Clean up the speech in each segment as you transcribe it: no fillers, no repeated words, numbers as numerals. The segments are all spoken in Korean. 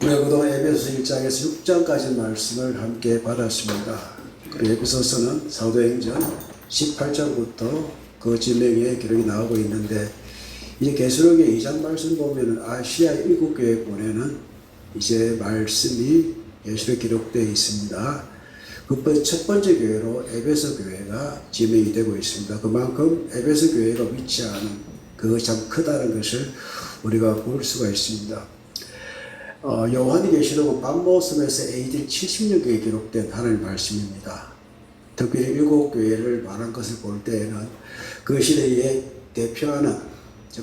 우리가 그동안 에베소서 1장에서 6장까지 말씀을 함께 받았습니다. 그리고 에베소서는 사도행전 18장부터 그 진행의 기록이 나오고 있는데, 이제 계시록의 2장 말씀 보면은 아시아 7교회 보내는 이제 말씀이 계시록에 기록되어 있습니다. 그 첫 번째 교회로 에베소 교회가 지명이 되고 있습니다. 그만큼 에베소 교회가 위치하는 그것이 참 크다는 것을 우리가 볼 수가 있습니다. 요한계시록은 patmos에서 AD 70년경에 기록된 하나님의 말씀입니다. 특별히 7교회를 말한 것을 볼 때에는 그 시대에 대표하는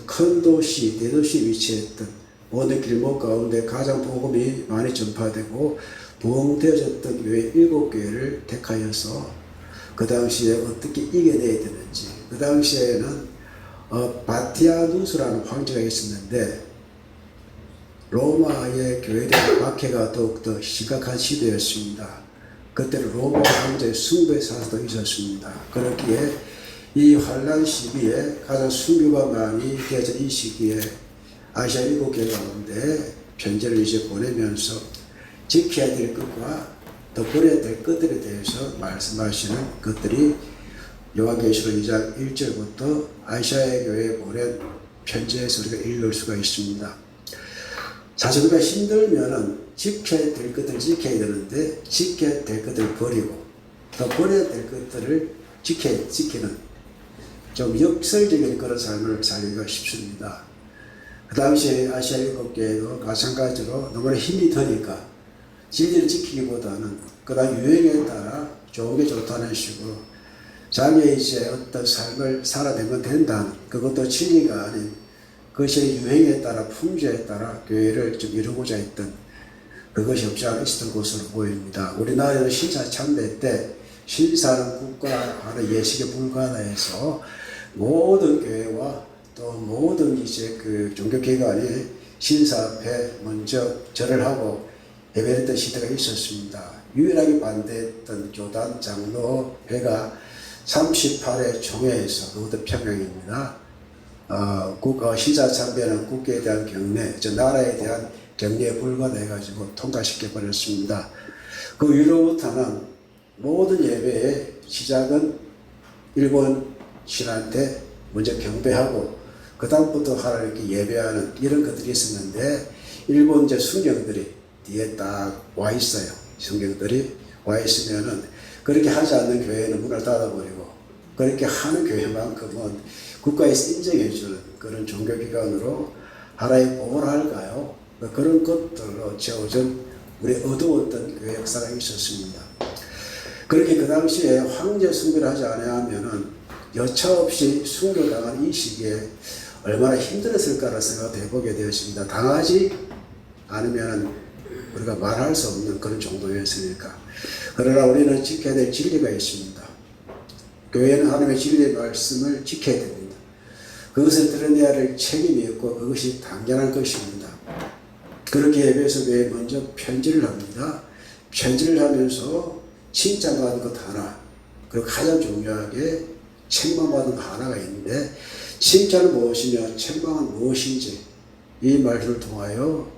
큰 도시, 대도시에 위치했던 모든 길목 가운데 가장 복음이 많이 전파되고 부흥되어졌던 교회 7교회를 택하여서 그 당시에 어떻게 이겨내야 되는지, 그 당시에는 바티아누스라는 황제가 있었는데 로마의 교회에 대한 박해가 더욱더 심각한 시대였습니다. 그때는 로마 황제의 숭배 사사도 있었습니다. 그렇기에 이 환란 시기에 가장 순교가 많이 되어진 이 시기에 아시아 7교회 가운데 편지를 이제 보내면서 지켜야 될 것과 더 버려야 될 것들에 대해서 말씀하시는 것들이 요한계시록 2장 1절부터 아시아의 교회에 보낸 편지에서 우리가 읽을 수가 있습니다. 사실 우리가 힘들면은 지켜야 될 것들을 지켜야 되는데, 지켜야 될 것들을 버리고 더 버려야 될 것들을 지키는 좀 역설적인 그런 삶을 살기가 쉽습니다. 그 당시에 아시아 7교회도 마찬가지로 너무나 힘이 드니까 진리를 지키기보다는 그다음 유행에 따라 좋은 게 좋다는 식으로 자기의 이제 어떤 삶을 살아내면 된다는, 그것도 진리가 아닌 그것이 유행에 따라 풍조에 따라 교회를 좀 이루고자 했던 그것이 없지 않아 있었던 것으로 보입니다. 우리나라에는 신사 참배 때 신사는 국가하는 예식에 불과하다 해서 모든 교회와 또 모든 이제 그 종교기관이 신사 앞에 먼저 절을 하고 예배했던 시대가 있었습니다. 유일하게 반대했던 교단 장로회가 38회 총회에서, 그것도 평양입니다. 신사 참배는 국가에 대한 경례, 나라에 대한 경례에 불과해가지고 통과시켜버렸습니다. 그 위로부터는 모든 예배의 시작은 일본 신한테 먼저 경배하고 그 다음부터 하나님께 예배하는 이런 것들이 있었는데, 일본 이제 순경들이 뒤에 딱 와 있어요. 성경들이 와 있으면은 그렇게 하지 않는 교회는 문을 닫아버리고, 그렇게 하는 교회만큼은 국가에서 인정해주는 그런 종교기관으로 하나의 보호를 할까요? 그런 것들로 채워진 우리 어두웠던 교회 역사가 있었습니다. 그렇게 그 당시에 황제 숭배를 하지 않으면은 여차없이 순교당한 이 시기에 얼마나 힘들었을까라는 생각도 해보게 되었습니다. 당하지 않으면 우리가 말할 수 없는 그런 정도였으니까. 그러나 우리는 지켜야 될 진리가 있습니다. 교회는 하나님의 진리의 말씀을 지켜야 됩니다. 그것을 드러내야 할 책임이 있고 그것이 당연한 것입니다. 그렇게 에베소 교회에 먼저 편지를 합니다. 편지를 하면서 칭찬받은 것 하나, 그리고 가장 중요하게 책망받은 것 하나가 있는데, 칭찬은 무엇이며 책망은 무엇인지 이 말씀을 통하여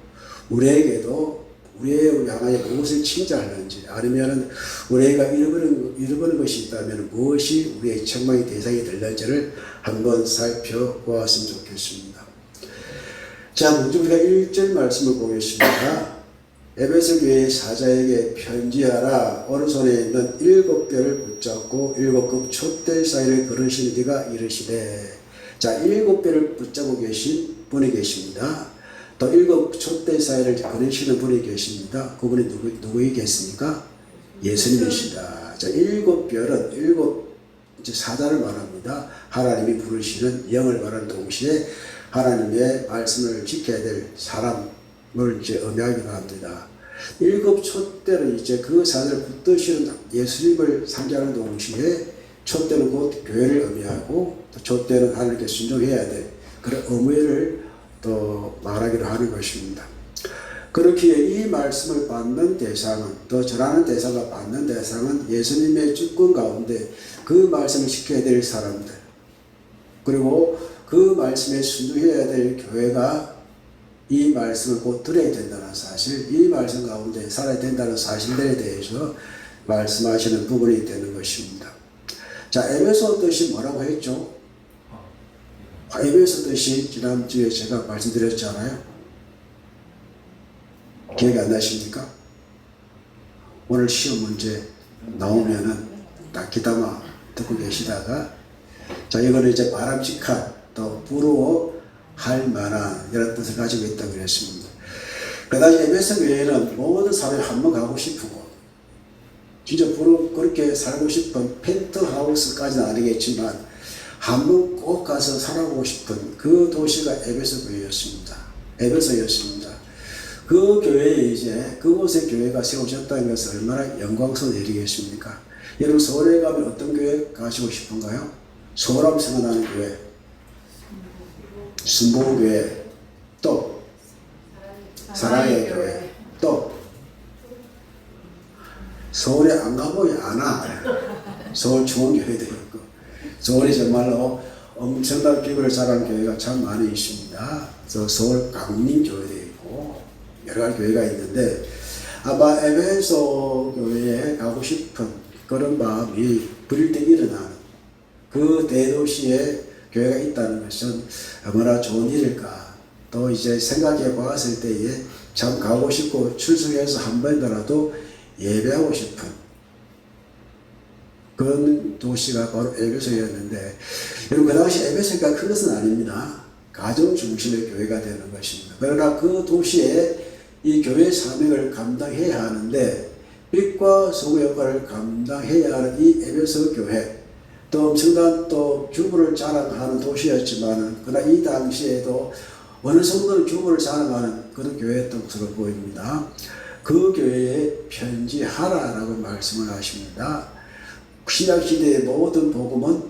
우리에게도 우리의 향하여 무엇을 칭찬하는지, 아니면 우리가 잃어버린 것이 있다면 무엇이 우리의 책망의 대상이 될는지를 한번 살펴보았으면 좋겠습니다. 자, 먼저 우리가 1절 말씀을 보겠습니다. 에베소 교회의 사자에게 편지하라. 오른손에 있는 7별을 붙잡고 7급 촛대 사이를 걸으시는 이가 이르시되. 자, 7별을 붙잡고 계신 분이 계십니다. 또 7 촛대 사이를 거느시는 분이 계십니다. 그분이 누구이겠습니까? 예수님이시다. 자, 7별은 7 사자를 말합니다. 하나님이 부르시는 영을 말하는 동시에 하나님의 말씀을 지켜야 될 사람을 이제 의미하기도 합니다. 7 촛대는 이제 그 사자를 붙드시는 예수님을 상징하는 동시에 촛대는 곧 교회를 의미하고, 또 촛대는 하나님께 순종해야 될 그런 의무를 또 말하기로 하는 것입니다. 그렇기에 이 말씀을 받는 대상은, 또 전하는 대상과 받는 대상은 예수님의 주권 가운데 그 말씀을 지켜야 될 사람들, 그리고 그 말씀에 순종해야 될 교회가 이 말씀을 꼭 들어야 된다는 사실, 이 말씀 가운데 살아야 된다는 사실들에 대해서 말씀하시는 부분이 되는 것입니다. 자, 에베소 뜻이 뭐라고 했죠? 에베소 뜻이 지난주에 제가 말씀드렸잖아요. 기억이 안 나십니까? 오늘 시험 문제 나오면은 딱 귀담아 듣고 계시다가, 자, 이거는 이제 바람직한 또 부러워할 만한 이런 뜻을 가지고 있다고 그랬습니다. 그 당시 에베소 교회는 모든 사람이 한번 가고 싶은 곳, 진짜 그렇게 살고 싶은 펜트하우스까지는 아니겠지만 한번 꼭 가서 살아보고 싶은 그 도시가 에베소 교회였습니다. 에베소였습니다. 그 교회에 이제 그곳에 교회가 세워졌다는 것은 얼마나 영광스러운 일이겠습니까? 여러분 서울에 가면 어떤 교회 가시고 싶은가요? 서울하면 생각나는 교회, 순복음교회, 또 사랑의 교회, 또 서울에 안 가보이 아나 서울 중앙교회도 있고, 서울이 정말로 엄청난 기부를 잘하는 교회가 참 많이 있습니다. 서울 강림교회도 있고 여러 가지 교회가 있는데, 아마 에베소 교회에 가고 싶은 그런 마음이 부릴 때 일어나는 그 대도시에 교회가 있다는 것은 얼마나 좋은 일일까. 또 이제 생각해 봤을 때에 참 가고 싶고 출석해서 한 번이라도 예배하고 싶은 그런 도시가 바로 에베소였는데, 여러분 그 당시 에베소가 큰 것은 아닙니다. 가정 중심의 교회가 되는 것입니다. 그러나 그 도시에 이 교회 사명을 감당해야 하는데, 빛과 소금 역할을 감당해야 하는 이 에베소 교회, 또 엄청난 또 규모를 자랑하는 도시였지만, 그러나 이 당시에도 어느 정도는 규모를 자랑하는 그런 교회였던 것으로 보입니다. 그 교회에 편지하라라고 말씀을 하십니다. 신약시대의 모든 복음은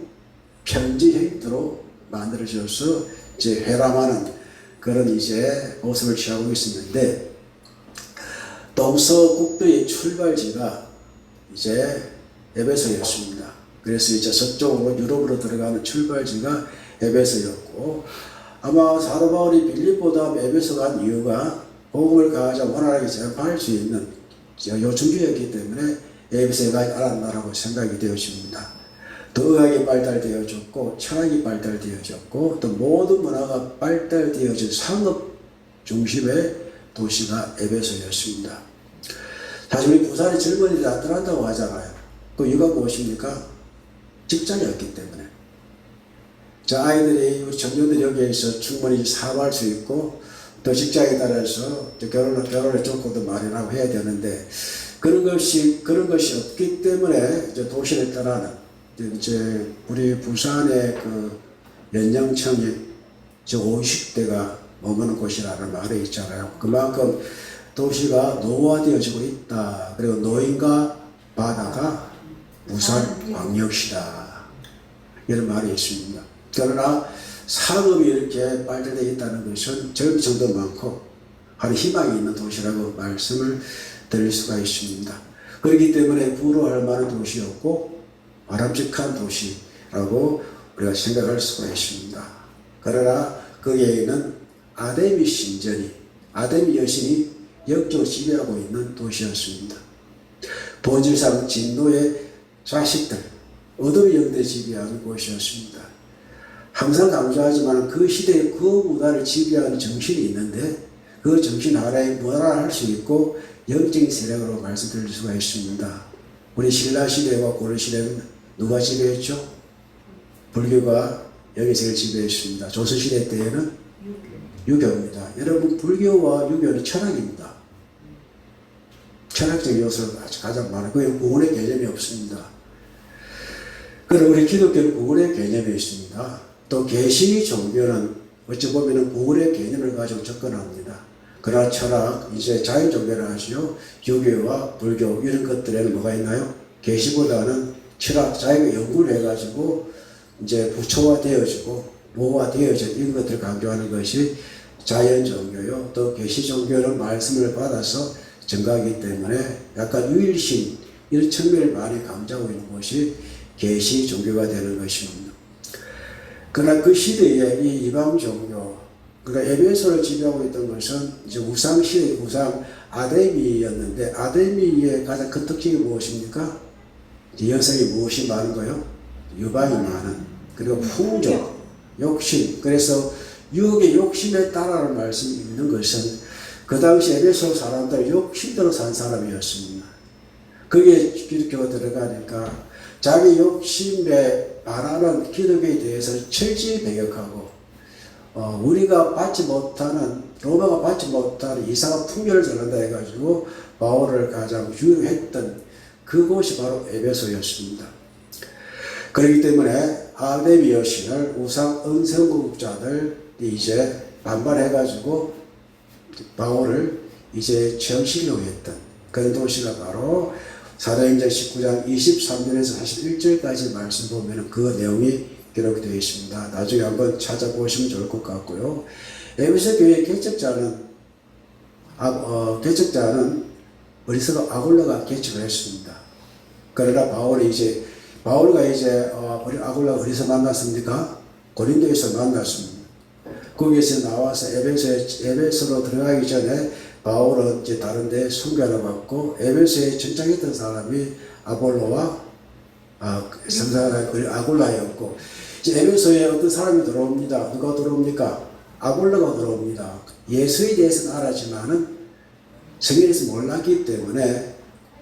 편지 형태로 만들어져서 이제 회람하는 그런 이제 모습을 취하고 있었는데, 동서국도의 출발지가 이제 에베소였습니다. 그래서 이제 서쪽으로 유럽으로 들어가는 출발지가 에베소였고, 아마 사도 바울이 빌립보 다음 에베소 간 이유가 복음을 가장 원활하게 전파할 수 있는 요충지였기 때문에 에베소에 가지 않았나라고 생각이 되어집니다. 더 의학이 발달되어졌고 철학이 발달되어졌고 또 모든 문화가 발달되어진 상업 중심의 도시가 에베소였습니다. 사실 우리 부산의 젊은이들이 나타난다고 하잖아요. 그 이유가 무엇입니까? 직장이었기 때문에. 자, 아이들이, 우리 청년들이 여기에서 충분히 사업할 수 있고 또 직장에 따라서 결혼의 조건도 마련하고 해야 되는데, 그런 것이 없기 때문에 이제 도시를 떠나는, 이제 우리 부산의 그 연령층이 이제 50대가 머무는 곳이라는 말이 있잖아요. 그만큼 도시가 노후화되어지고 있다. 그리고 노인과 바다가 부산광역시다. 이런 말이 있습니다. 그러나 상업이 이렇게 발달되어 있다는 것은 젊은 층도 많고 아주 희망이 있는 도시라고 말씀을 드릴 수가 있습니다. 그렇기 때문에 부러워할 만한 도시였고 바람직한 도시라고 우리가 생각할 수가 있습니다. 그러나 거기에는 아데미 신전이, 아데미 여신이 역적으로 지배하고 있는 도시였습니다. 본질상 진노의 자식들, 어둠의 영들이 지배하는 곳이었습니다. 항상 강조하지만 그 시대의 그 문화를 지배하는 정신이 있는데, 그 정신 하나에 무난할 수 있고 영적인 세력으로 말씀드릴 수가 있습니다. 우리 신라시대와 고려시대는 누가 지배했죠? 불교가 영의세를 지배했습니다. 조선시대 때에는 유교입니다. 여러분, 불교와 유교는 철학입니다. 철학적 요소가 가장 많아요. 그게 구원의 개념이 없습니다. 그리고 우리 기독교는 구원의 개념이 있습니다. 또 계시 종교는 어찌 보면 구원의 개념을 가지고 접근합니다. 그러나 철학, 이제 자연 종교를 하시오. 유교와 불교 이런 것들에는 뭐가 있나요? 계시보다는 철학, 자기가 연구를 해가지고 이제 부처화되어지고 모화되어진 이런 것들을 강조하는 것이 자연 종교요. 또 계시 종교는 말씀을 받아서 증가하기 때문에 약간 유일신 이런 측면을 많이 강조하고 있는 것이 계시 종교가 되는 것입니다. 그러나 그 시대에 이 이방 종교, 그러니까 에베소를 지배하고 있던 것은 이제 우상 시대의 우상 아데미였는데, 아데미의 가장 큰 특징이 무엇입니까? 이제 여성이 무엇이 많은 거요? 유방이 많은, 그리고 풍족, 욕심. 그래서 유혹의 욕심에 따라는 말씀이 있는 것은 그 당시 에베소 사람들 욕심대로 산 사람이었습니다. 거기에 기독교가 들어가니까 자기 욕심에 반하는 기독교에 대해서 철저히 배격하고, 우리가 받지 못하는, 로마가 받지 못하는 이상한 풍요를 전한다 해가지고 바울을 가장 유혹했던 그곳이 바로 에베소였습니다. 그렇기 때문에 아데미 여신을 우상 은성국자들이 이제 반발해가지고 바울을 이제 정시려고 했던 그런 도시가 바로 사도행전 19장 23절에서 41절까지 말씀 보면 그 내용이 기록되어 있습니다. 나중에 한번 찾아보시면 좋을 것 같고요. 에베소 교회 개척자는 어리석어 아굴라가 개척을 했습니다. 그러나 바울가 이제 아굴라가 어디서 만났습니까? 고린도에서 만났습니다. 거기에서 나와서 에베소로 들어가기 전에 바울은 이제 다른 데 순교를 받고, 에베소에 전장했던 사람이 아볼로와 아굴라였고, 이제 에베소에 어떤 사람이 들어옵니다. 누가 들어옵니까? 아굴라가 들어옵니다. 예수에 대해서는 알았지만은 성경에서 몰랐기 때문에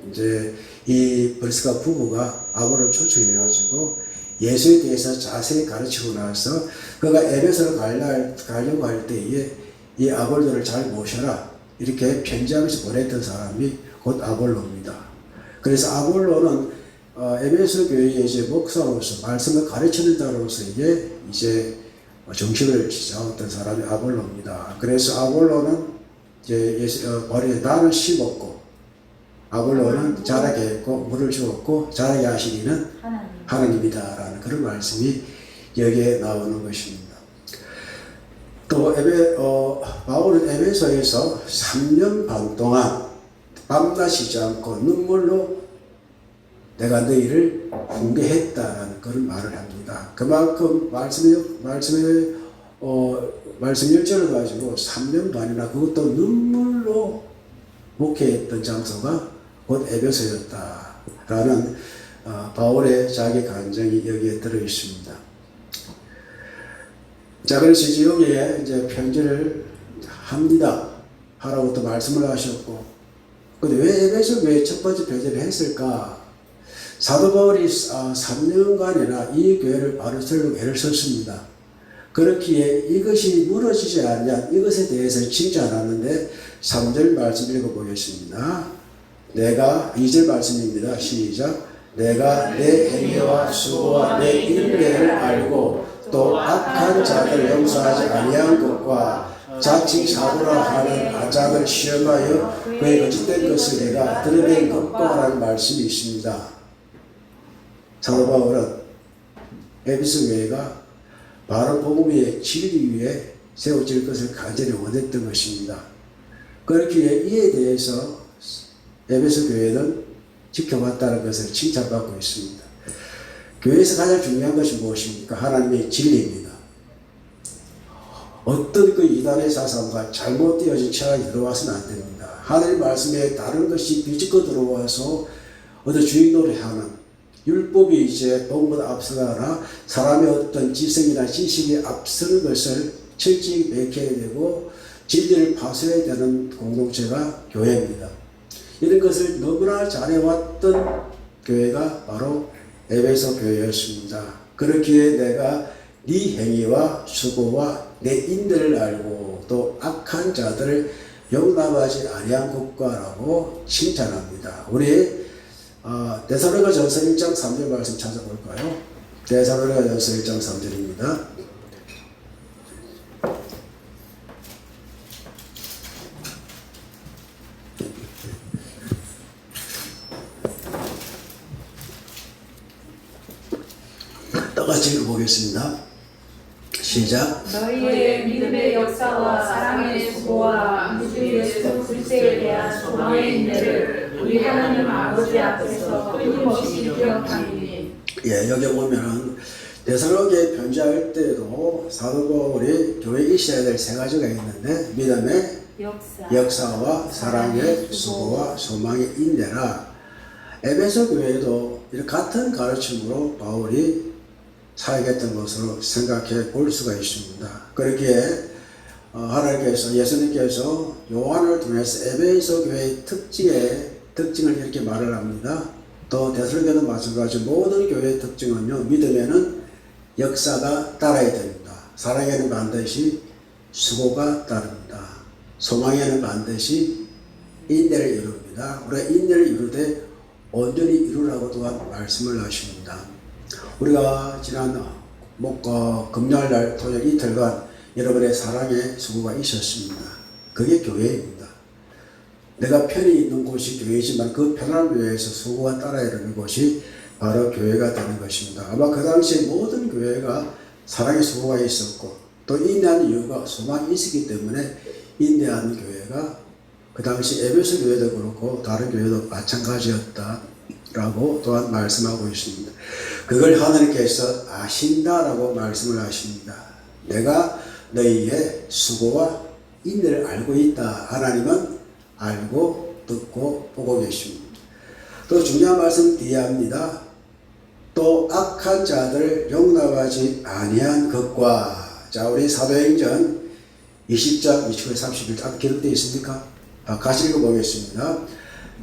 이제 이 브리스가 부부가 아볼로를 초청해가지고 예수에 대해서 자세히 가르치고 나서 그가 에베소를 가려고 할 때에 이 아볼로를 잘 모셔라 이렇게 편지하면서 보냈던 사람이 곧 아볼로입니다. 그래서 아볼로는 에베소 교회의 이제 목사로서 말씀을 가르치는 자로서 이제 정식을 시작했던 사람이 아볼로입니다. 그래서 아볼로는 이제 머리에 나를 심었고, 아볼로는 자라게 했고, 물을 주었고, 자라게 하신 이는 하나님이다라는 그런 말씀이 여기에 나오는 것입니다. 또 바울은 에베소에서 3년 반 동안 밤낮 쉬지 않고 눈물로 내가 너희를 훈계했다라는 그런 말을 합니다. 그만큼 말씀 10절을 가지고 3년 반이나 그것도 눈물로 목회했던 장소가 곧 에베소였다라는 바울의 자기 간증이 여기에 들어 있습니다. 자, 그래서 이제 여기에 이제 편지를 합니다. 하라고 또 말씀을 하셨고, 근데 왜 에베소 교회에 첫 번째 편지를 했을까? 사도 바울이 3년간이나 이 교회를 바로 세우려고 애를 썼습니다. 그렇기에 이것이 무너지지 않냐, 이것에 대해서 칭찬하는데 3절 말씀 읽어보겠습니다. 내가 2절 말씀입니다. 시작. 내가 내 행위와 수고와 내 인내를 알고 또 악한 자들 용서하지 아니한 것과 자칭 사도라 하는 아자들 시험하여 그의 거짓된 것을 내가 드러낸 것과 라는 말씀이 있습니다. 사도 바울은 에베소 교회가 바로 복음의 진리 위에 세워질 것을 간절히 원했던 것입니다. 그렇기에 이에 대해서 에베소 교회는 지켜봤다는 것을 칭찬받고 있습니다. 교회에서 가장 중요한 것이 무엇입니까? 하나님의 진리입니다. 어떤 그 이단의 사상과 잘못되어진 철학이 들어와서는 안 됩니다. 하나님 말씀에 다른 것이 비집고 들어와서 주인노래하는 율법이 이제 복음보다 앞서가나 사람의 어떤 지성이나 지식이 앞서는 것을 철저히 밝혀야 되고 진리를 파쇄해야 되는 공동체가 교회입니다. 이런 것을 너무나 잘해왔던 교회가 바로 에베소 교회였습니다. 그렇기에 내가 네 행위와 수고와 내 인들을 알고 또 악한 자들을 용납하지 아니한 국가라고 칭찬합니다. 우리 데살로니가전서 1장 3절 말씀 찾아볼까요? 데살로니가전서 1장 3절입니다. 똑같이 읽어보겠습니다. 시작. 너희의 믿음의 역사와 사랑의 수고와 우리 예수 그리스도에 대한 소망의 인내를 우리 하나님 아버지 앞에서 끊임없이 기억하니. 예, 여기 보면은 데살로니가에 편지할 때도 사도 바울이 교회에 있어야 될 세 가지가 있는데 믿음의 역사와 사랑의 수고와 소망의 인내라. 에베소 교회도 이런 같은 가르침으로 바울이 사역했던 것으로 생각해 볼 수가 있습니다. 그렇기에 하나님께서 예수님께서 요한을 통해서 에베소 교회의 특징을 이렇게 말을 합니다. 또 데살로니가도 마찬가지로 모든 교회의 특징은요, 믿음에는 역사가 따라야 됩니다. 사랑에는 반드시 수고가 따릅니다. 소망에는 반드시 인내를 이룹니다. 우리가 인내를 이루되 온전히 이루라고 또한 말씀을 하십니다. 우리가 지난 금요일 날 토요일 이틀간 여러분의 사랑의 수고가 있었습니다. 그게 교회입니다. 내가 편히 있는 곳이 교회이지만 그 편안을 위해서 수고가 따라야 되는 곳이 바로 교회가 되는 것입니다. 아마 그 당시에 모든 교회가 사랑의 수고가 있었고 또 인내하는 이유가 소망이 있었기 때문에 인내하는 교회가 그 당시 에베소 교회도 그렇고 다른 교회도 마찬가지였다라고 또한 말씀하고 있습니다. 그걸 하나님께서 아신다라고 말씀을 하십니다. 내가 너희의 수고와 인내를 알고 있다. 하나님은 알고 듣고 보고 계십니다. 또 중요한 말씀 뒤에 합니다. 또 악한 자들 용납하지 아니한 것과. 자, 우리 사도행전 20장 29절 31절 기록되어 있습니까? 같이 읽어보겠습니다.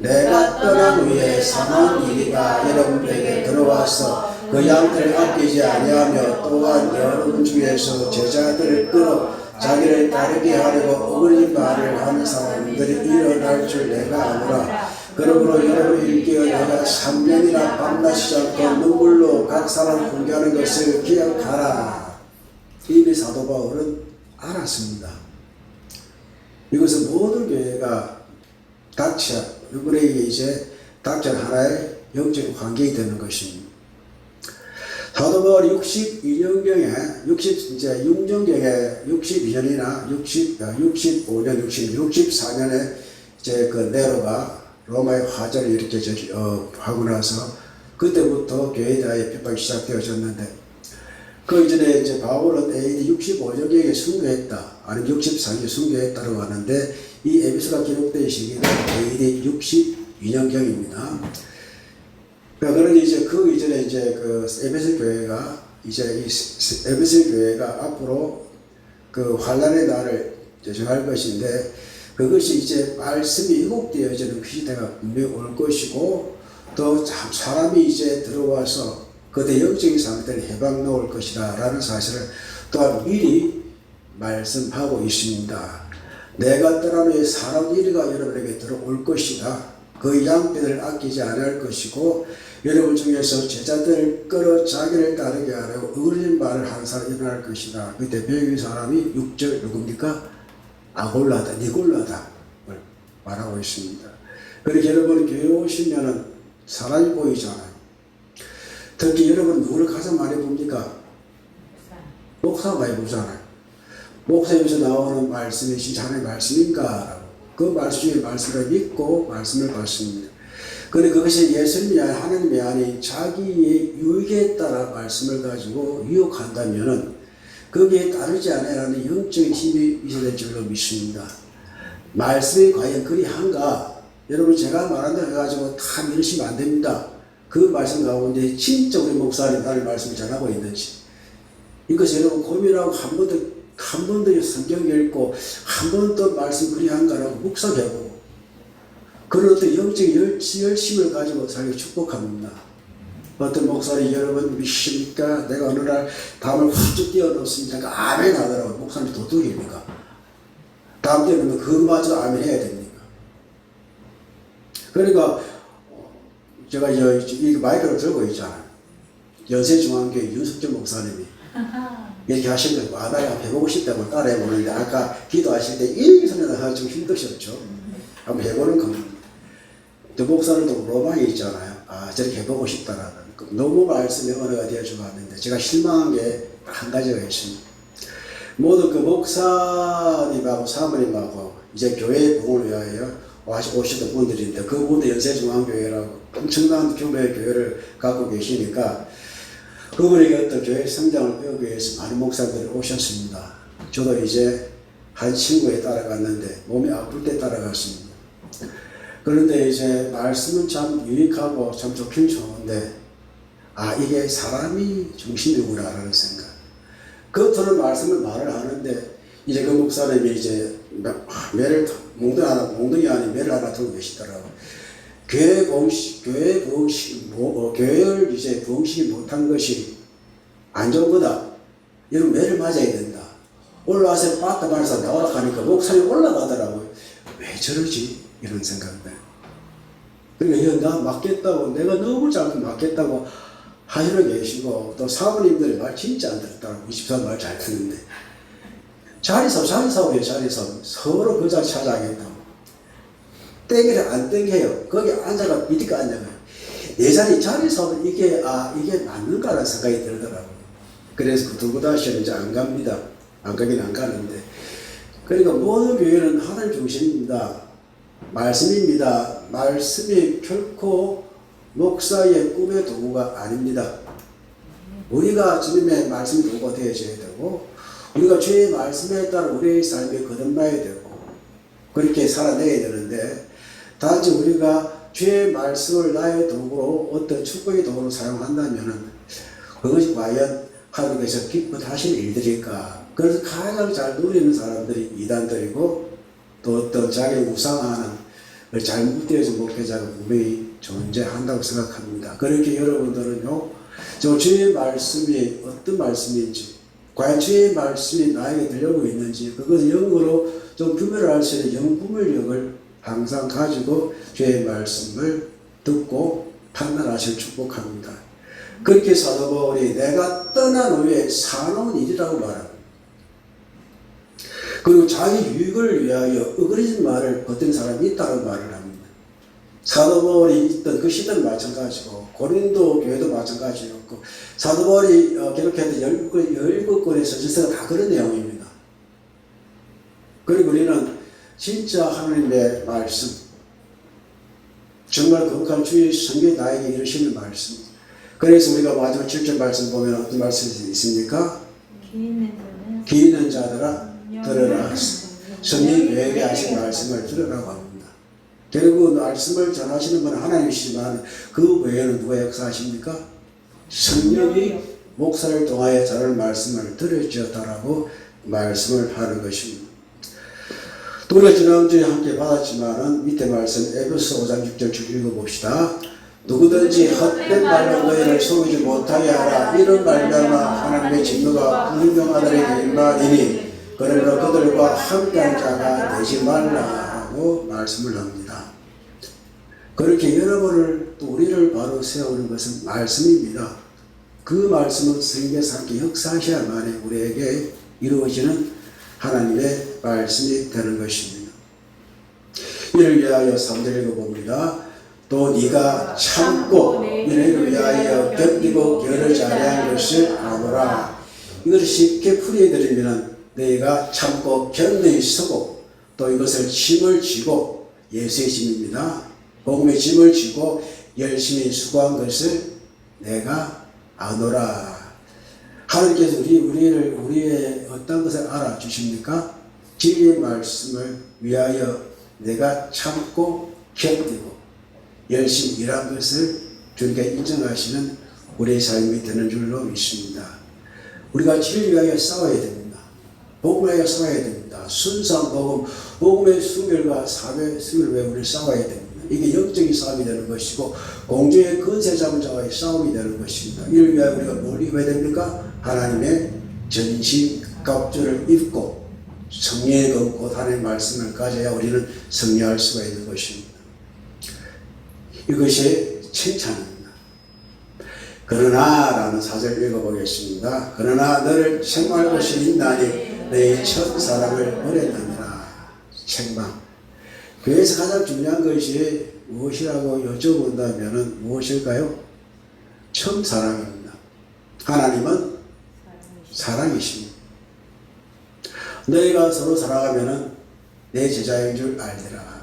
내가 떠난 후에 상한 이리가 여러분에게 들어와서 그 양들을 아끼지 아니하며 또한 여러분 중에서 제자들을 끌어 자기를 따르게 하려고 어그러진 말을 하는 사람들이 일어날 줄 내가 아노라. 그러므로 여러분이 일깨어 내가 3년이나 밤낮이지 않고 눈물로 각 사람 공개하는 것을 기억하라. 이미 사도 바울은 알았습니다. 이것은 모든 교회가 우리에게 이제 닥쳐 하나의 영적 환경이 되는 것입니다. 사도 바울이 62년경에 62년이나 65년, 64년에 이제 그 네로가 로마의 화제를 이렇게 하고 나서 그때부터 교회에 대하여 핍박이 시작되어졌는데 그 이전에 이제 바울은 AD 65년경에 순교했다, 아니면 64년에 순교했다고 하는데 이 에베소가 기록된 시기는 AD 62년경입니다. 그러니 이제 그 이전에 이제 그 에베소 교회가 이제 이 에베소 교회가 앞으로 그 환란의 날을 정할 것인데 그것이 이제 말씀이 왜곡되어지는 시대가 분명히 올 것이고 또 사람이 이제 들어와서 그때 영적인 상태를 해방 놓을 것이다 라는 사실을 또한 미리 말씀하고 있습니다. 내가 떠난 후에 사람 이리가 여러분에게 들어올 것이다. 그 양떼를 아끼지 않을 것이고 여러분 중에서 제자들을 끌어 자기를 따르게 하려고 어그러진 말을 하는 사람이 일어날 것이다. 그 대표적인 사람이 6절 누굽니까? 아골라다, 니골라다 말하고 있습니다. 그렇게 여러분 교회 오시면은 사람이 보이잖아요. 특히 여러분 누구를 가장 많이 봅니까? 목사 많이 보잖아요. 목사에서 나오는 말씀이 진짜 하나님의 말씀인가? 그 말씀의 말씀을 믿고 말씀을 받습니다. 그런데 그것이 예수님이 아닌 하나님이 아닌 자기의 유익에 따라 말씀을 가지고 유혹한다면은 거기에 따르지 않으라는 영적인 힘이 있어야 될 줄로 믿습니다. 말씀이 과연 그리한가? 여러분 제가 말한 대로 해가지고 다 믿으시면 안 됩니다. 그 말씀 가운데 진짜 우리 목사님 하나님 말씀을 전하고 있는지 이것을 여러분 고민하고 한 번 더 성경 읽고 한 번 더 말씀 그리한가라고 묵상해보고 그런 어떤 영적인 열심을 가지고 살기 축복합니다. 어떤 목사님 여러분 믿습니까? 내가 어느 날 담을 훌쩍 띄워놓습니까? 아멘 하더라고요. 목사님 도둑입니까? 다음 때는 그마저 아멘 해야 됩니까? 그러니까 제가 이 마이크를 들고 있잖아요. 연세중앙교회 윤석철 목사님이 이렇게 하시면 내가 해보고 싶다고 따라해보는데 아까 기도하실 때 이 소리가 좀 힘드셨죠. 한번 해보는 겁니다. 또 목사님도 로망이 있잖아요. 저렇게 해보고 싶다라는. 너무 말씀의 은혜가 되어주고 왔는데 제가 실망한 게 한 가지가 있습니다. 모두 그 목사님하고 사모님하고 이제 교회의 부흥을 위하여 오시던 분들인데 그분도 연세중앙교회라고 엄청난 규모의 교회를 갖고 계시니까 그분에게 어떤 교회 성장을 배우기 위해서 많은 목사들이 오셨습니다. 저도 이제 한 친구에 따라갔는데 몸이 아플 때 따라갔습니다. 그런데 이제 말씀은 참 유익하고 참 좋긴 좋은데 이게 사람이 중심이구나라는 생각. 겉으로는 말씀을 말을 하는데 이제 그 목사님이 이제 매를 몽둥이 안에 매를 하나 들고 계시더라고요. 교회를 이제 부흥시키 못한 것이 안 좋은 거다. 이런 매를 맞아야 된다. 올라와서 빠따 말해서 나오라 하니까 목사님 올라가더라고요. 왜 저러지? 이런 생각들. 그러니까 나 맞겠다고, 내가 너무 잘못 맞겠다고 하시는 계시고, 또 사모님들이 말 진짜 안 들었다고, 24말 말 잘 듣는데. 자리사업이에요, 자리사업. 서로 그 자리 찾아가겠다고. 땡기를 안 땡겨요. 거기 앉아가, 밑에 앉아가요. 내 자리사업은 이게 맞는가라는 생각이 들더라고요. 그래서 그 두고 다시는 이제 안 갑니다. 안 가긴 안 가는데. 그러니까 모든 교회는 하나님 중심입니다. 말씀입니다. 말씀이 결코 목사의 꿈의 도구가 아닙니다. 우리가 주님의 말씀 도구가 되어줘야 되고, 우리가 주의 말씀에 따라 우리의 삶에 거듭나야 되고, 그렇게 살아내야 되는데, 단지 우리가 주의 말씀을 나의 도구로, 어떤 축복의 도구로 사용한다면 그것이 과연 하나님께서 기뻐하시는 일들일까? 그래서 가장 잘 누리는 사람들이 이단들이고, 또 어떤 자기 우상하는 잘못되어진 목회자가 분명히 존재한다고 생각합니다. 그렇게 여러분들은요, 저 주의 말씀이 어떤 말씀인지, 과연 주의 말씀이 나에게 들려오고 있는지, 그것을 영으로 좀 구별을 할 수 있는 영구물력을 항상 가지고 주의 말씀을 듣고 판단하시길 축복합니다. 그렇게 사도 바울이 내가 떠난 후에 사놓은 일이라고 말합니다. 그리고 자기 유익을 위하여 어그러진 말을 버틴 사람이 있다고 말을 합니다. 사도 바울이 있던 그 시대는 마찬가지고, 고린도 교회도 마찬가지였고, 사도 바울이 기록했던 17권의 서신서가 다 그런 내용입니다. 그리고 우리는 진짜 하나님의 말씀, 정말 거룩한 주의 성경이 나에게 이르시는 말씀. 그래서 우리가 마지막 7절 말씀 보면 어떤 말씀이 있습니까? 귀 있는 자들아 들으라. 성령이 너에게 하신 말씀을 들으라고 합니다. 결국 말씀을 전하시는 분은 하나님이시지만 그 외에는 누가 역사하십니까? 성령이 목사를 통하여 전하는 말씀을 들을지어다라고 말씀을 하는 것입니다. 또 우리가 지난주에 함께 받았지만은 밑에 말씀 에베소 5장 6절 쭉 읽어봅시다. 누구든지 헛된 말로 너희를 속이지 못하게 하라. 이런 말미암아 하나님의 진노가 불순종하들에게 임하리니 그러므로 그들과 함께한 자가 되지 말라고 말씀을 합니다. 그렇게 여러분을 또 우리를 바로 세우는 것은 말씀입니다. 그 말씀은 성경에서 함께 역사하셔야만이 우리에게 이루어지는 하나님의 말씀이 되는 것입니다. 이를 위하여 3절 읽어봅니다. 또 네가 참고 이를 위하여 견디고 겨루지 아니한 것을 아노라. 이것을 쉽게 풀이해드리면 너희가 참고 견디히 서고 또 이것을 짐을 지고, 예수의 짐입니다. 복음의 짐을 지고 열심히 수고한 것을 내가 아노라. 하나님께서 우리의 어떤 것을 알아주십니까? 진리의 말씀을 위하여 내가 참고 견디고 열심히 일한 것을 주님께 인정하시는 우리의 삶이 되는 줄로 믿습니다. 우리가 진리를 위하여 싸워야 됩니다. 복음을 위하여 싸워야 됩니다. 순수한 복음, 복음의 순결과 사회의 순결을 위해 우리를 싸워야 됩니다. 이게 영적인 싸움이 되는 것이고 공주의 권세 잡은 자와의 싸움이 되는 것입니다. 이를 위하여 우리가 뭘 입어야 됩니까? 하나님의 전신 갑주를 입고 성령의 검고 하나님의 말씀을 가져야 우리는 승리할 수가 있는 것입니다. 이것이 칭찬입니다. 그러나 라는 4절 읽어보겠습니다. 그러나 너를 책망할 것이 있나니 너의 첫 사랑을 버렸느니라. 책망. 교회에서 가장 중요한 것이 무엇이라고 여쭤본다면 무엇일까요? 첫 사랑입니다. 하나님은 사랑이십니다. 너희가 서로 사랑하면 내 제자인 줄 알리라.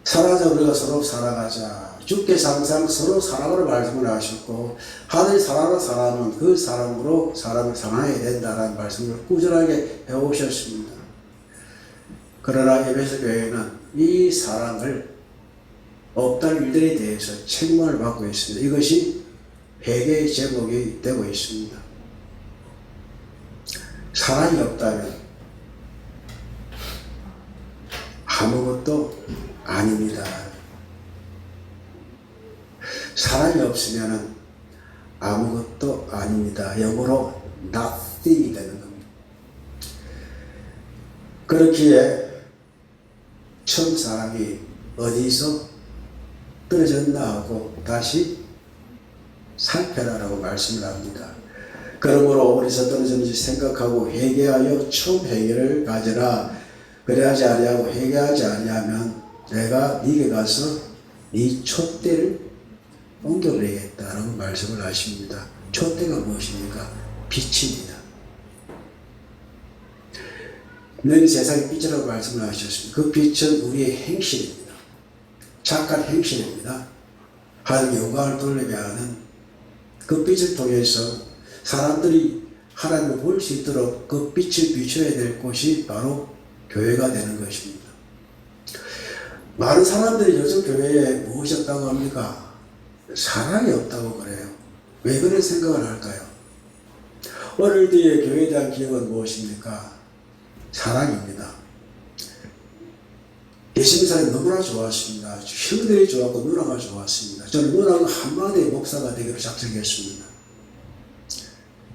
사랑하자. 우리가 서로 사랑하자. 주께서 항상 서로 사랑으로 말씀을 하셨고 하늘이 사랑하는 사람은 그 사람으로 사람을 사랑해야 된다는 말씀을 꾸준하게 해오셨습니다. 그러나 에베소 교회는 이 사랑을 없다는 일들에 대해서 책망을 받고 있습니다. 이것이 회개의 제목이 되고 있습니다. 사랑이 없다면 아무것도 아닙니다. 사랑이 없으면 아무것도 아닙니다. 영어로 nothing이 되는 겁니다. 그렇기에 처음 사랑이 어디서 떨어졌나 하고 다시 살펴라라고 말씀을 합니다. 그러므로 어디서 떨어졌는지 생각하고 회개하여 처음 회개를 가져라. 그래야지 아니하고 회개하지 아니하면 내가 네게 가서 네 촛대를 옮겨버리겠다라고 말씀을 하십니다. 촛대가 무엇입니까? 빛입니다. 너희 세상의 빛이라고 말씀을 하셨습니다. 그 빛은 우리의 행실입니다. 착한 행실입니다. 하나님의 영광을 돌리게 하는 그 빛을 통해서 사람들이 하나님을 볼 수 있도록 그 빛을 비춰야 될 곳이 바로 교회가 되는 것입니다. 많은 사람들이 요즘 교회에 무엇이 없다고 합니까? 사랑이 없다고 그래요. 왜 그런 생각을 할까요? 어릴 때의 교회에 대한 기억은 무엇입니까? 사랑입니다. 예수님이 너무나 좋았습니다. 형들이 좋았고 누나가 좋았습니다. 저는 누나가 한마디의 목사가 되기로 작정했습니다.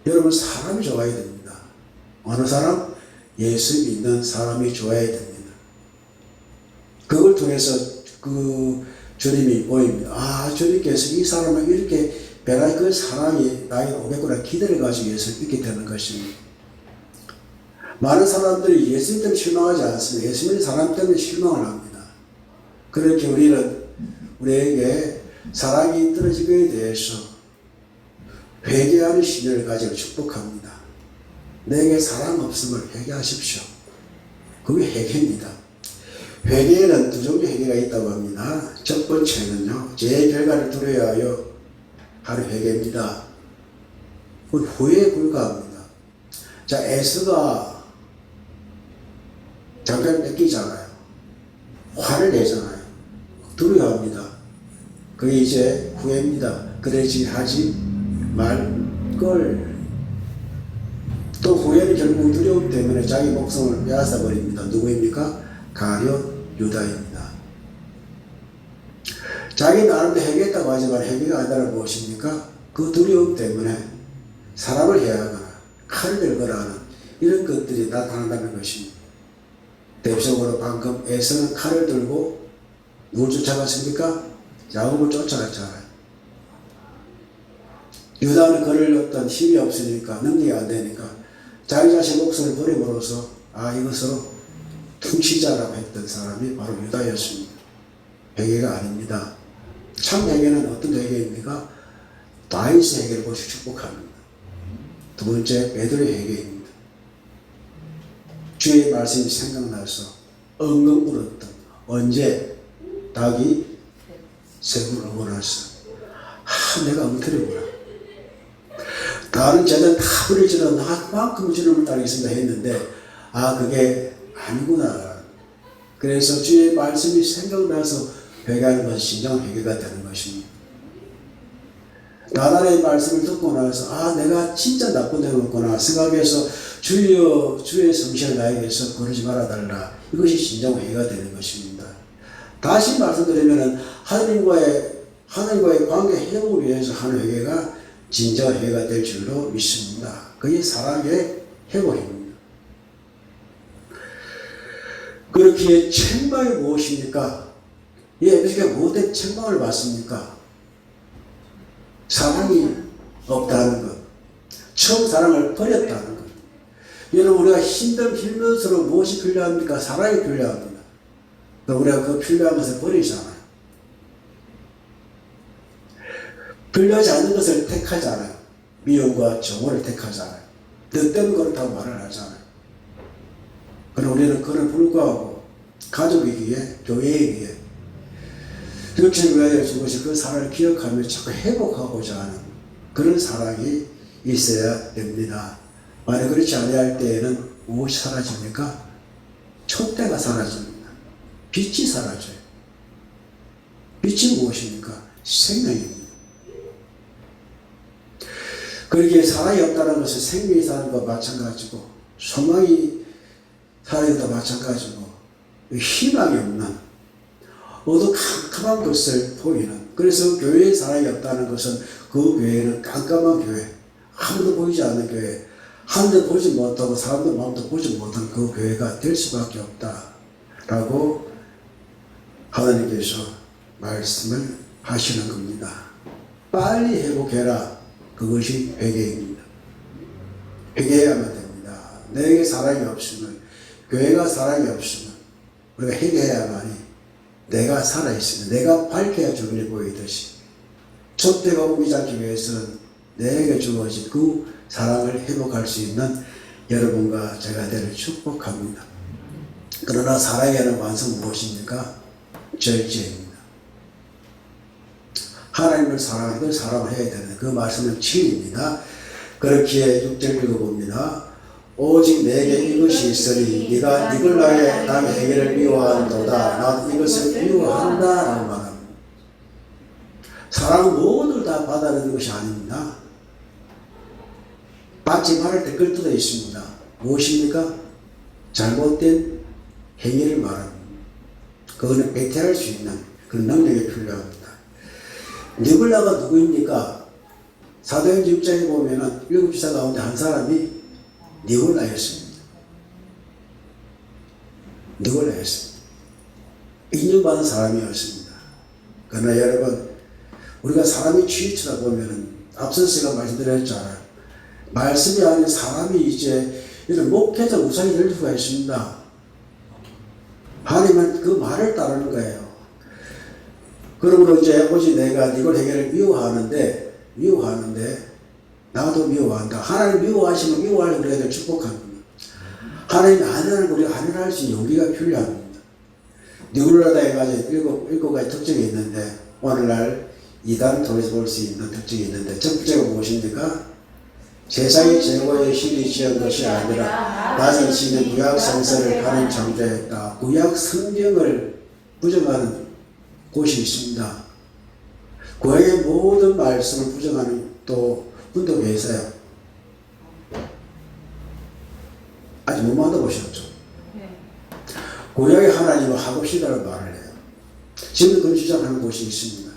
여러분, 사람이 좋아야 됩니다. 어느 사람? 예수 믿는 사람이 좋아야 됩니다. 그걸 통해서 그 주님이 보입니다. 아, 주님께서 이 사람을 이렇게 변화의 그 사랑이 나에게 오겠구나 기대를 가지고 위해서 있게 되는 것입니다. 많은 사람들이 예수님 때문에 실망하지 않습니다. 예수 믿는 사람 때문에 실망을 합니다. 그렇게 우리는 우리에게 사랑이 떨어지기에 대해서 회개하는 신뢰를 가지고 축복합니다. 내게 사랑 없음을 회개하십시오. 그게 회개입니다. 회개에는 두 종류의 회개가 있다고 합니다. 첫 번째는요, 제 결과를 두려워하여 하는 회개입니다. 그건 후회에 불과합니다. 자, 에스가 장가를 뺏기잖아요. 화를 내잖아요. 두려워합니다. 그게 이제 후회입니다. 그러지 하지 말걸. 또 후회는 결국 두려움 때문에 자기 목숨을 빼앗아 버립니다. 누구입니까? 가룟 유다입니다. 자기 나름대로 회개했다고 하지만 회개가 아니라는 무엇입니까? 그 두려움 때문에 사람을 해하거나 칼을 들거나 하는 이런 것들이 나타난다는 것입니다. 대표적으로 방금 에서는 칼을 들고 누굴 쫓아갔습니까? 야곱을 쫓아갔잖아요. 유다는 그럴 어떤 힘이 없으니까 능력이 안 되니까 자기 자신 목숨을 버림으로써 이것으로 퉁치자라고 했던 사람이 바로 유다였습니다. 회개가 아닙니다. 참 회개는 어떤 회개입니까? 다윗의 회개를 보시 축복합니다. 두 번째, 베드로의 회개입니다. 주의 말씀이 생각나서 엉엉 울었던, 언제? 닭이 새우를 응원해서 내가 엉터리구나. 다른 제자는 다 부리지는 나만큼 주님을 따르겠습니다 했는데 그게 아니구나. 그래서 주의 말씀이 생각나서 회개하는 것이 진정한 회개가 되는 것입니다. 나단의 말씀을 듣고 나서 내가 진짜 나쁜 행동했구나 생각해서 주여 주의 성실을 나에게서 거르지 말아달라. 이것이 진정 회개가 되는 것입니다. 다시 말씀드리면 하나님과의 관계 회복을 위해서 하는 회개가 진정 회개가 될 줄로 믿습니다. 그게 사랑의 회복입니다. 그렇기에 책망이 무엇입니까? 에베소가 무엇에 책망을 받습니까? 사랑이 없다는 것. 처음 사랑을 버렸다는 것. 여러분, 우리가 힘들면서로 무엇이 필요합니까? 사랑이 필요합니다. 우리가 그 필요한 것을 버리잖아요. 필요하지 않는 것을 택하잖아요. 미움과 정오를 택하잖아요. 너 때문에 그렇다고 말을 하잖아요. 그러나 우리는 그를 불구하고 가족이기에, 교회이기에 육체를 위하여 죽으신 그 사랑을 기억하며 자꾸 회복하고자 하는 그런 사랑이 있어야 됩니다. 만약 그렇지 아니할 때에는 무엇이 사라집니까? 촛대가 사라집니다. 빛이 사라져요. 빛이 무엇입니까? 생명입니다. 그렇게 사랑이 없다는 것은 생명이 사는 것과 마찬가지고 소망이 사는 것과 마찬가지고 희망이 없는 어두컴컴한 것을 보이는, 그래서 교회에 사랑이 없다는 것은 그 교회는 깜깜한 교회, 아무도 보이지 않는 교회, 하늘도 보지 못하고 사람도 마음도 보지 못한 그 교회가 될 수밖에 없다라고 하나님께서 말씀을 하시는 겁니다. 빨리 회복해라. 그것이 회개입니다. 회개해야만 됩니다. 내게 사랑이 없으면, 교회가 사랑이 없으면 우리가 회개해야만이 내가 살아있으면, 내가 밝혀야 주변에 보이듯이 촛대가 오기 않기 위해서는 내게 주어진 그 사랑을 회복할 수 있는 여러분과 제가 되를 축복합니다. 그러나 사랑의 하는 완성 무엇입니까? 절제입니다. 하나님을 사랑하는 걸 사랑을 해야 되는 그 말씀은 진리입니다. 그렇기에 6절 읽어봅니다. 오직 내게 이것이 있으니 네가 니골라의 남의 행위를 미워한도다. 나도 이것을 미워한다 라고 말합니다. 사랑은 모두를 다 받아들이는 것이 아닙니다. 받지 말을 댓글 뜯어 있습니다. 무엇입니까? 잘못된 행위를 말합니다. 그거는 배태할 수 있는 그런 능력이 필요합니다. 니골라가 누구입니까? 사도행전 6장에 보면은 7지사 가운데 한 사람이 니골라였습니다. 니골라였습니다. 인정받은 사람이었습니다. 그러나 여러분, 우리가 사람이 취치다 보면은 앞서 제가 말씀드렸잖아요. 말씀이 아닌 사람이 이제 이런 목회자 우상이 될 수가 있습니다. 하나님은 그 말을 따르는 거예요. 그러므로 이제 오직 내가 이걸 해결을 미워하는데 나도 미워한다. 하나님 미워하시면 미워하는 우리가 축복합니다. 하나님이 아니라는 우리가 아니라 할 수 있는 용기가 필요합니다. 니골라다 해가지고 7가지 특징이 있는데 오늘날 이단을 통해서 볼 수 있는 특징이 있는데 첫 번째가 무엇입니까? 세상의 최고의 신이 지은 것이 아니라 낮은 신의 구약 성서를 하나님 창조했다. 구약 성경을 부정하는 곳이 있습니다. 구약의 모든 말씀을 부정하는 또 분도가 있어요. 아직 못 만나보셨죠? 구약의 하나님은 하옵시다라는 말을 해요. 지금 그런 주장하는 곳이 있습니다.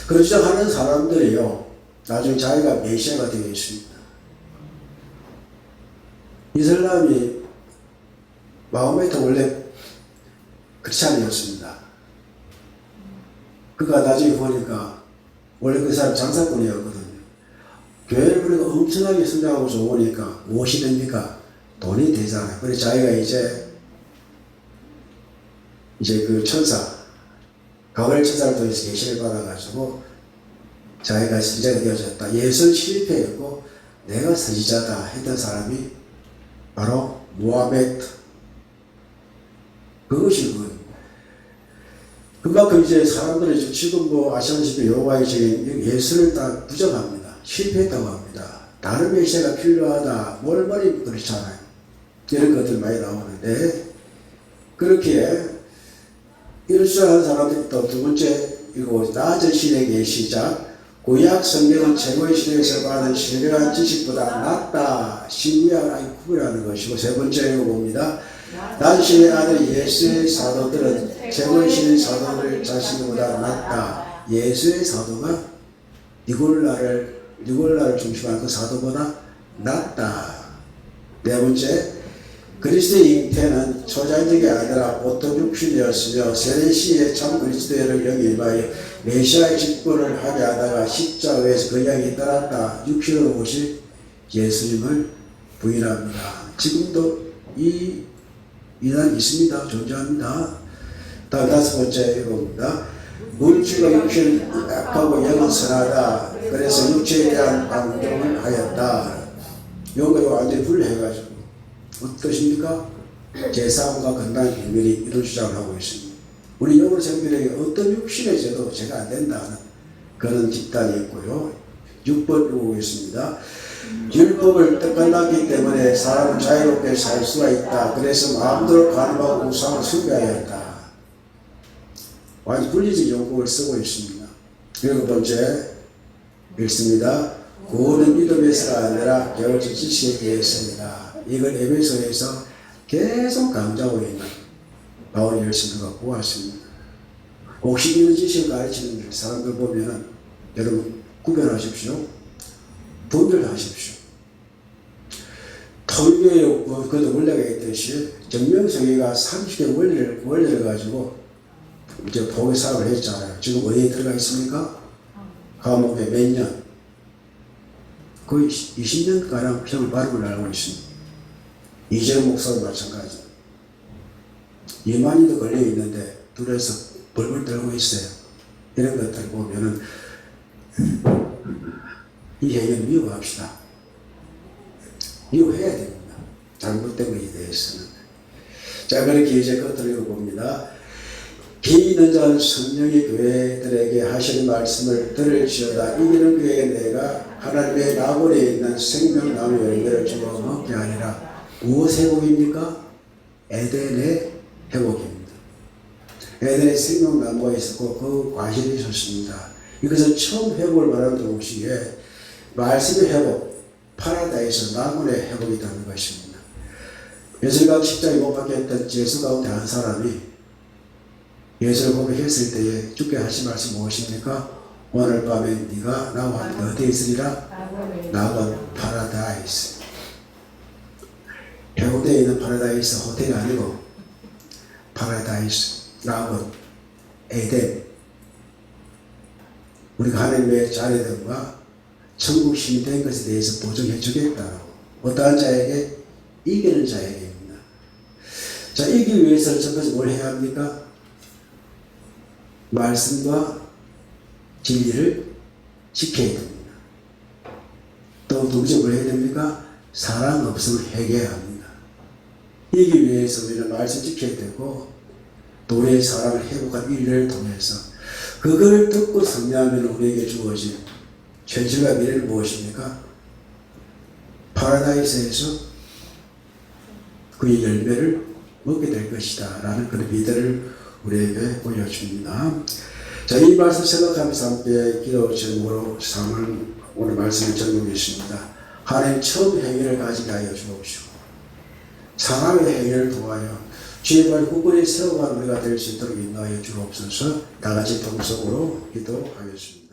그런 주장하는 사람들이요, 나중에 자기가 메시아가 되어 있습니다. 이슬람이 마호메트 원래 크리스찬이었습니다. 그가 나중에 보니까 원래 그 사람 장사꾼이었거든요. 교회를 보니까 엄청나게 성장하고 좋으니까 무엇이 됩니까? 돈이 되잖아요. 그래서 자기가 이제 그 천사, 가브리엘 천사를 통해서 계시를 받아가지고 자기가 선지자가 되어졌다. 예수는 실패했고 내가 선지자다 했던 사람이 바로 무하메드. 그것이 그만큼 이제 사람들이 지금 뭐 아시다시피 여호와의 증인 예수를 다 부정합니다. 실패했다고 합니다. 다른 메시아가 필요하다. 멀머리 그렇잖아요. 이런 것들 많이 나오는데 그렇게 이런 주장하는 사람들이 또 두 번째 이거 낮은 신의 계시자 구약 성경은 최고의 신에서 받은 신령한 지식보다 낫다. 신구약 아니 구별하는 것이고 세 번째 이거 봅니다. 낮은 신의 아들 예수의 사도들은 최고의 신의 사도들 자신보다 낫다. 예수의 사도가 니골라를 중심한 그 사도보다 낫다. 네 번째, 그리스도의 잉태는 초자연적이 아니라 보통 육신이었으며 세례시에 참 그리스도를 영입하여 메시아의 직분을 하게 하다가 십자가에서 그 양이 떠났다. 육신으로 오신 예수님을 부인합니다. 지금도 이 이단 있습니다. 존재합니다. 다음 다섯 번째 이겁니다. 물질과 육신은 약하고 영은 선하다. 그래서 육체에 대한 방종을 하였다. 영을 완전히 분리해가지고 어떠십니까? 제3과 건강의 비밀이 이런 주장을 하고 있습니다. 우리 여러 성들에게 어떤 육신의 죄도 죄가 안 된다는 그런 집단이 있고요. 6번 읽어보겠습니다. 율법을 끝났기 때문에 사람은 자유롭게 살 수가 있다. 그래서 마음대로 간음하고 우상을 숭배해야 한다. 완전 분리적 용법을 쓰고 있습니다. 7번째 읽습니다. 구원은 믿음에서가 아니라 개월적 지식에 의해서이다. 이건 에베소에서 계속 강조하고 있는 바울의 열심을 갖고 왔습니다. 옥시 있는 지식을 가르치는 사람들 보면 여러분 구별하십시오. 분별하십시오. 통일교의 그도 원리가 있듯이 정명석이가 30개 원리를 가지고 이제 포교 사업을 했잖아요. 지금 어디에 들어가 있습니까? 감옥에 몇 년? 거의 20년가량 형을 바르고 알고 있습니다. 이재용 목사도 마찬가지. 2만이도 걸려 있는데 둘에서 벌벌 떨고 있어요. 이런 것들 보면은 이 행위를 미워합시다. 미워해야 됩니다. 잘못된 것에 대해서는. 자, 그렇게 이제 끝으로 읽어봅니다. 비있는 자는 성령의 교회들에게 하시는 말씀을 들을지어다. 이기는 교회에 내가 하나님의 나홀에 있는 생명나무 열매를 주어 먹게 하리라. 무엇의 회복입니까? 에덴의 회복입니다. 에덴의 생명나무가 있었고 그 과실이 있었습니다. 이것은 처음 회복을 말하는 동시에 말씀의 회복, 파라다이스 나무의 회복이라는 것입니다. 예술가 십자가에 못 박혔던 예수 가운데 한 사람이 예수를 고백했을 때에 주께 하신 말씀 무엇입니까? 오늘 밤에 네가 나와 함께 어디에 있으리라? 낙원 파라다이스. 해운대에 있는 파라다이스 호텔이 아니고 파라다이스, 낙원, 에덴. 우리가 하나님의 자녀들과 천국 시민이 된 것에 대해서 보증해 주겠다고. 어떠한 자에게? 이기는 자에게입니다. 자, 이기기 위해서는 첫 번째 뭘 해야 합니까? 말씀과 진리를 지켜야 됩니다. 또 두 번째 뭘 해야 됩니까? 사랑 없음을 회개해야 합니다. 이기 위해서 우리는 말씀 지켜야 되고 또 우리의 사랑을 회복한 일을 통해서 그걸 듣고 승리하면 우리에게 주어진 현실과 미래는 무엇입니까? 파라다이스에서 그의 열매를 먹게 될 것이다 라는 그런 미래를 우리에게 보여줍니다. 자, 이 말씀 생각하면서 함께 기도 제목으로 오늘 말씀을 전하겠습니다. 하나님 처음 행위를 가지게 하여 주옵시고 사람의 행위를 통하여 주의 발 굳건히 세워가는 우리가 될 수 있도록 인도하여 주옵소서. 다 같이 동성으로 기도하겠습니다.